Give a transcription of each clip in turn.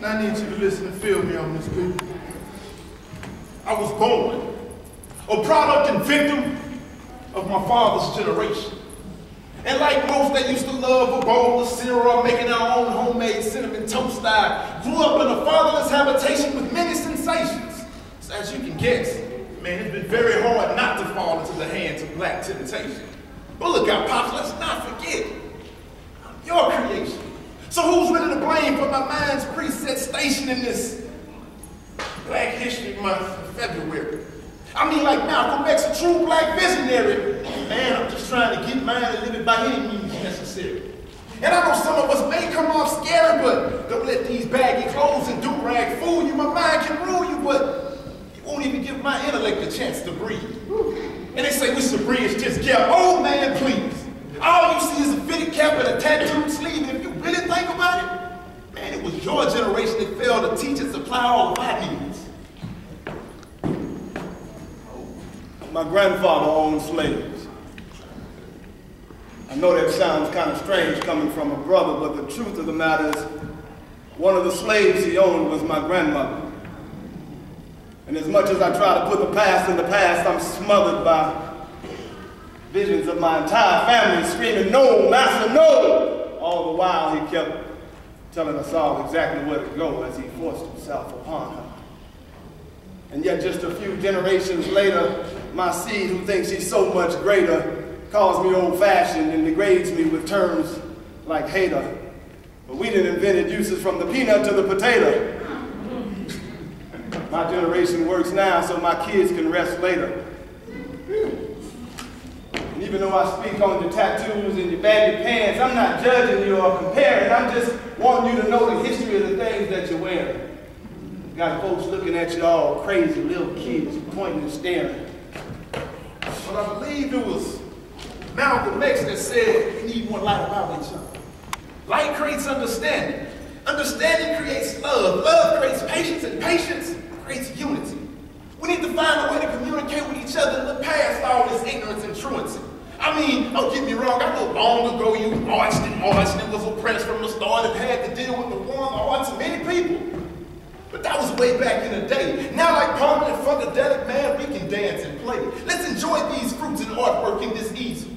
I need you to listen and feel me on this, people. I was born a product and victim of my father's generation. And like most, they used to love a bowl of cereal, making their own homemade cinnamon toast. I grew up in a fatherless habitation with many sensations. So as you can guess, man, it's been very hard not to fall into the hands of black temptation. But look out, Pops, let's not forget, I'm your creation. So who's really to blame for my mind's preset station in this Black History Month of February? I mean, like Malcolm X, a true black visionary. Man, I'm just trying to get mine and live it by any means necessary. And I know some of us may come off scary, but don't let these baggy clothes and do-rag fool you. My mind can rule you, but you won't even give my intellect a chance to breathe. And they say, we should bridge just get old man, please. All you see is a fitted cap and a tattooed sleeve. And if you really think about it, man, it was your generation that failed to teach and supply all of my needs. My grandfather owned slaves. I know that sounds kind of strange coming from a brother, but the truth of the matter is, one of the slaves he owned was my grandmother. And as much as I try to put the past in the past, I'm smothered by visions of my entire family screaming, "No, master, no!" All the while he kept telling us all exactly where to go as he forced himself upon her. And yet just a few generations later, my seed, who thinks he's so much greater, calls me old-fashioned and degrades me with terms like hater. But we didn't invent uses from the peanut to the potato. My generation works now so my kids can rest later. And even though I speak on your tattoos and your baggy pants, I'm not judging you or comparing. I'm just wanting you to know the history of the things that you're wearing. Got folks looking at you all crazy, little kids pointing and staring. But I believe it was Malcolm X that said we need more light about each other. Light creates understanding. Understanding creates love. Love creates patience, and patience creates unity. We need to find a way to communicate with each other and look past all this ignorance and truancy. I mean, don't get me wrong, I know long ago you marched and was oppressed from the start and had to deal with the war on the hearts of many people. But that was way back in the day. Now, like Palmer and Funkadelic, man, we can dance and play. Let's enjoy these fruits and artwork in this easel.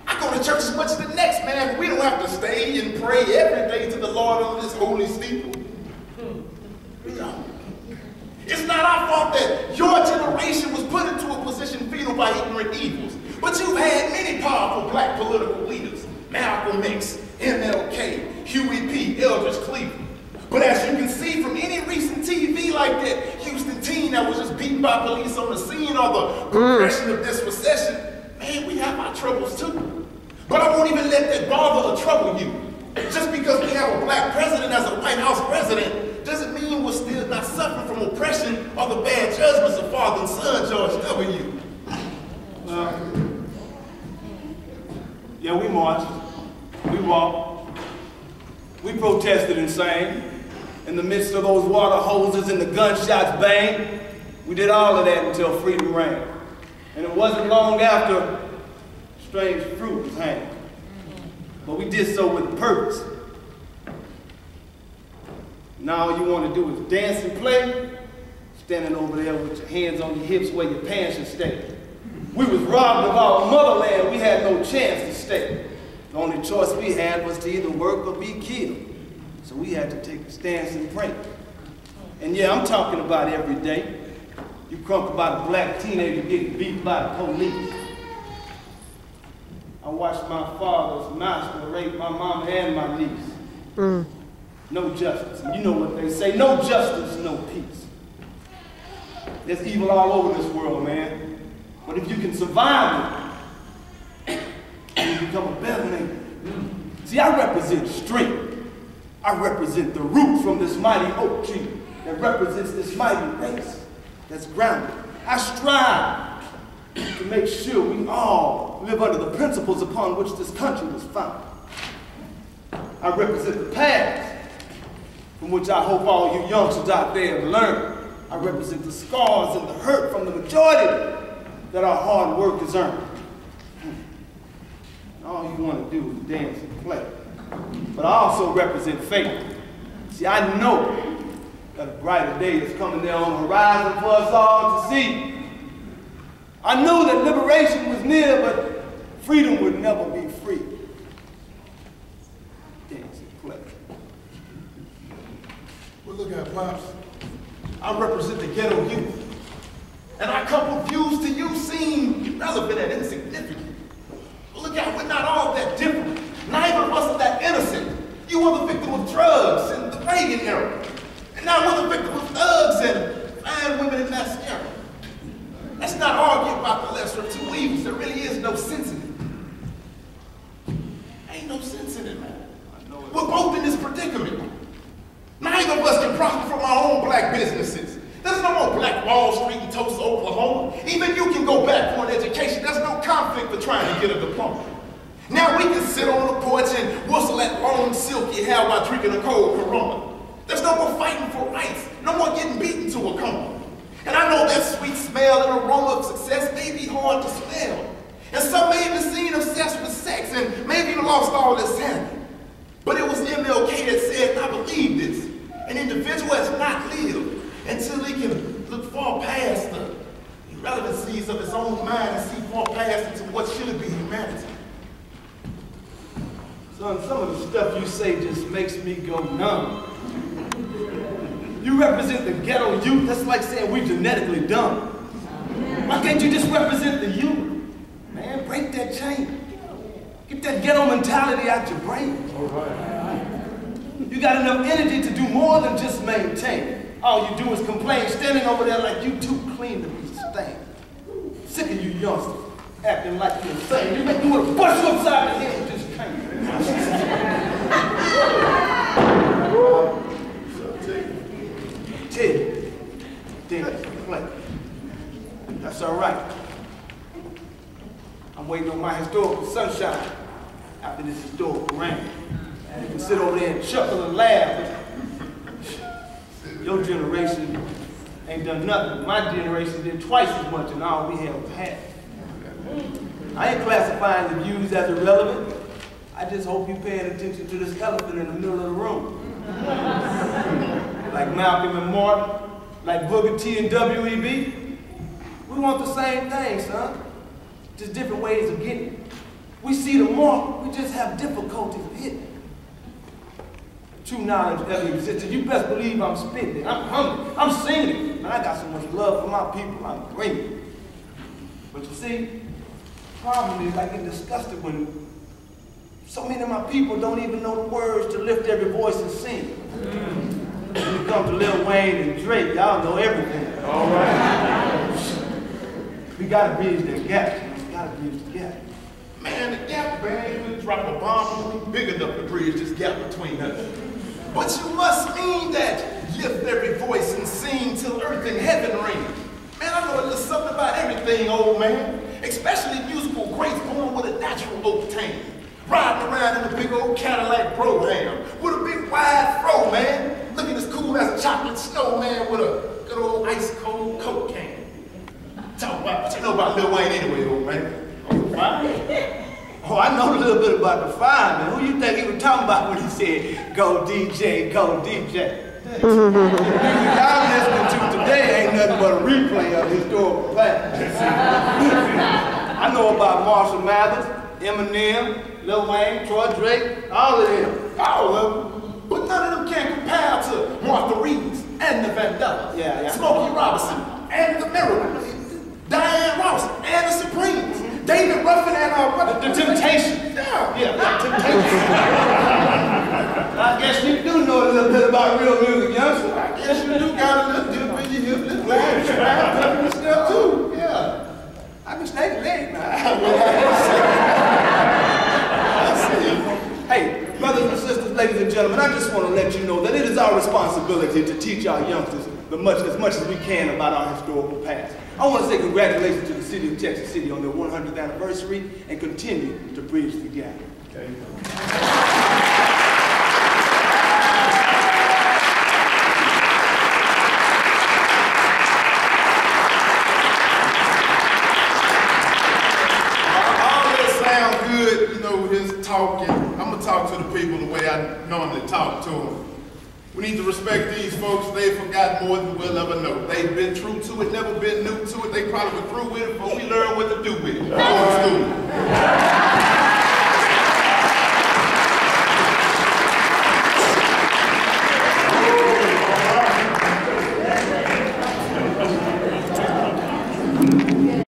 I go to church as much as the next man, but we don't have to stay and pray every day to the Lord on this holy steeple. We don't. It's not our fault that your generation was put into a position fatal by ignorant evils. But you've had many powerful black political leaders. Malcolm X, MLK, Huey P., Eldridge Cleveland. But as you can see from any recent TV like that Houston teen that was just beaten by police on the scene or the progression of this recession, man, we have our troubles too. But I won't even let that bother or trouble you. Just because we have a black president as a White House president doesn't mean we're still not suffering from oppression or the bad judgments of father and son George W. Yeah, we marched, we walked, we protested and sang. In the midst of those water hoses and the gunshots bang, we did all of that until freedom reigned. And it wasn't long after strange fruit was hanged. But we did so with purpose. Now all you want to do is dance and play, standing over there with your hands on your hips where your pants should stay. We was robbed of our motherland, we had no chance to stay. The only choice we had was to either work or be killed. So we had to take a stance and pray. And yeah, I'm talking about every day. You crunk about a black teenager getting beat by the police. I watched my father's master rape my mama and my niece. No justice. And you know what they say, no justice, no peace. There's evil all over this world, man. But if you can survive it, you become a better man. See, I represent strength. I represent the root from this mighty oak tree that represents this mighty race that's grounded. I strive to make sure we all live under the principles upon which this country was founded. I represent the past from which I hope all you youngsters out there have learned. I represent the scars and the hurt from the majority that our hard work has earned. And all you want to do is dance and play. But I also represent faith. See, I know Got a brighter day that's coming there on the horizon for us all to see. I knew that liberation was near, but freedom would never be free. Well, look at Pops. I represent the ghetto youth. And our couple views to you seem relevant and insignificant. But look out, we're not all that different. Neither of us are that innocent. You were the victim of drugs in the Reagan era. And now we're the victim of thugs and fine women in mascara. Let's not argue about the lesser of two evils. There really is no sense in it. Ain't no sense in it, man. We're both in this predicament. Neither of us can profit from our own black businesses. There's no more Black Wall Street in Tulsa, Oklahoma. Even you can go back for an education. There's no conflict for trying to get a diploma. Now we can sit on the porch and whistle at long silky hair while drinking a cold Corona. There's no more fighting for rights. No more getting beaten to a coma. And I know that sweet smell and aroma of success may be hard to smell. And some may have been seen obsessed with sex and maybe even lost all their sanity. But it was MLK that said, and I believe this, an individual has not lived until he can look far past the irrelevancies of his own mind and see far past into what should be humanity. Son, some of the stuff you say just makes me go numb. You represent the ghetto youth. That's like saying we're genetically dumb. Why can't you just represent the youth? Man, break that chain. Get that ghetto mentality out your brain. All right. You got enough energy to do more than just maintain. All you do is complain, standing over there like you too clean to be stained. Sick of you youngsters acting like you're insane. You make me want to bust you upside the head with this cane. That's all right. I'm waiting on my historical sunshine after this historical rain. You can sit over there and chuckle and laugh. Your generation ain't done nothing. My generation did twice as much, and all we had was half. I ain't classifying the views as irrelevant. I just hope you're paying attention to this elephant in the middle of the room. Like Malcolm and Martin, like Booker T and W.E.B. We want the same thing, son. Just different ways of getting it. We see the mark, we just have difficulties of hitting it. True knowledge ever existed. You best believe I'm spitting it. I'm hungry. I'm singing it. Man, I got so much love for my people, I'm bringing it. But you see, the problem is I get disgusted when so many of my people don't even know the words to lift every voice and sing. When it comes to Lil Wayne and Drake, y'all know everything. All right. We gotta bridge that gap. We gotta bridge the gap. Man, the gap, man, we drop a bomb and we big enough to bridge this gap between us. But you must mean that. Lift every voice and sing till earth and heaven ring. Man, I know there's something about everything, old man. Especially musical greats born with a natural octane. Riding around in a big old Cadillac Brougham with a big wide fro, man. Looking as cool as a chocolate snowman with a good old ice cold Coke can. Talk about what you know about Lil Wayne anyway, old man. Oh, I know a little bit about the Five, man. Who you think he was talking about when he said, go DJ, go DJ? Y'all listening to today ain't nothing but a replay of historical facts. I know about Marshall Mathers, Eminem, Lil Wayne, Troy Drake, all of them. All of them. But none of them can compare to Martha Reeves and the Vandellas, yeah. Smokey Robinson and the Miracles, Diane Ross and the Supremes, David Ruffin and the Temptations. Yeah, Temptations. I guess you do know a little bit about real music, youngster. I guess you do got a little dip in your hip, little line, trap, and stuff too. Yeah. I can snake a leg now. Hey, brothers and sisters, ladies and gentlemen, I just want to let you know that it is our responsibility to teach our youngsters as much as we can about our historical past. I want to say congratulations to the city of Texas City on their 100th anniversary and continue to bridge the gap. Okay. All this sounds good, you know, his talking. I'm going to talk to the people the way I normally talk to them. We need to respect these folks. They've forgotten more than we'll ever know. They've been true to it, never been new to it. They probably were through with it, but we learn what to do with it. Going to school.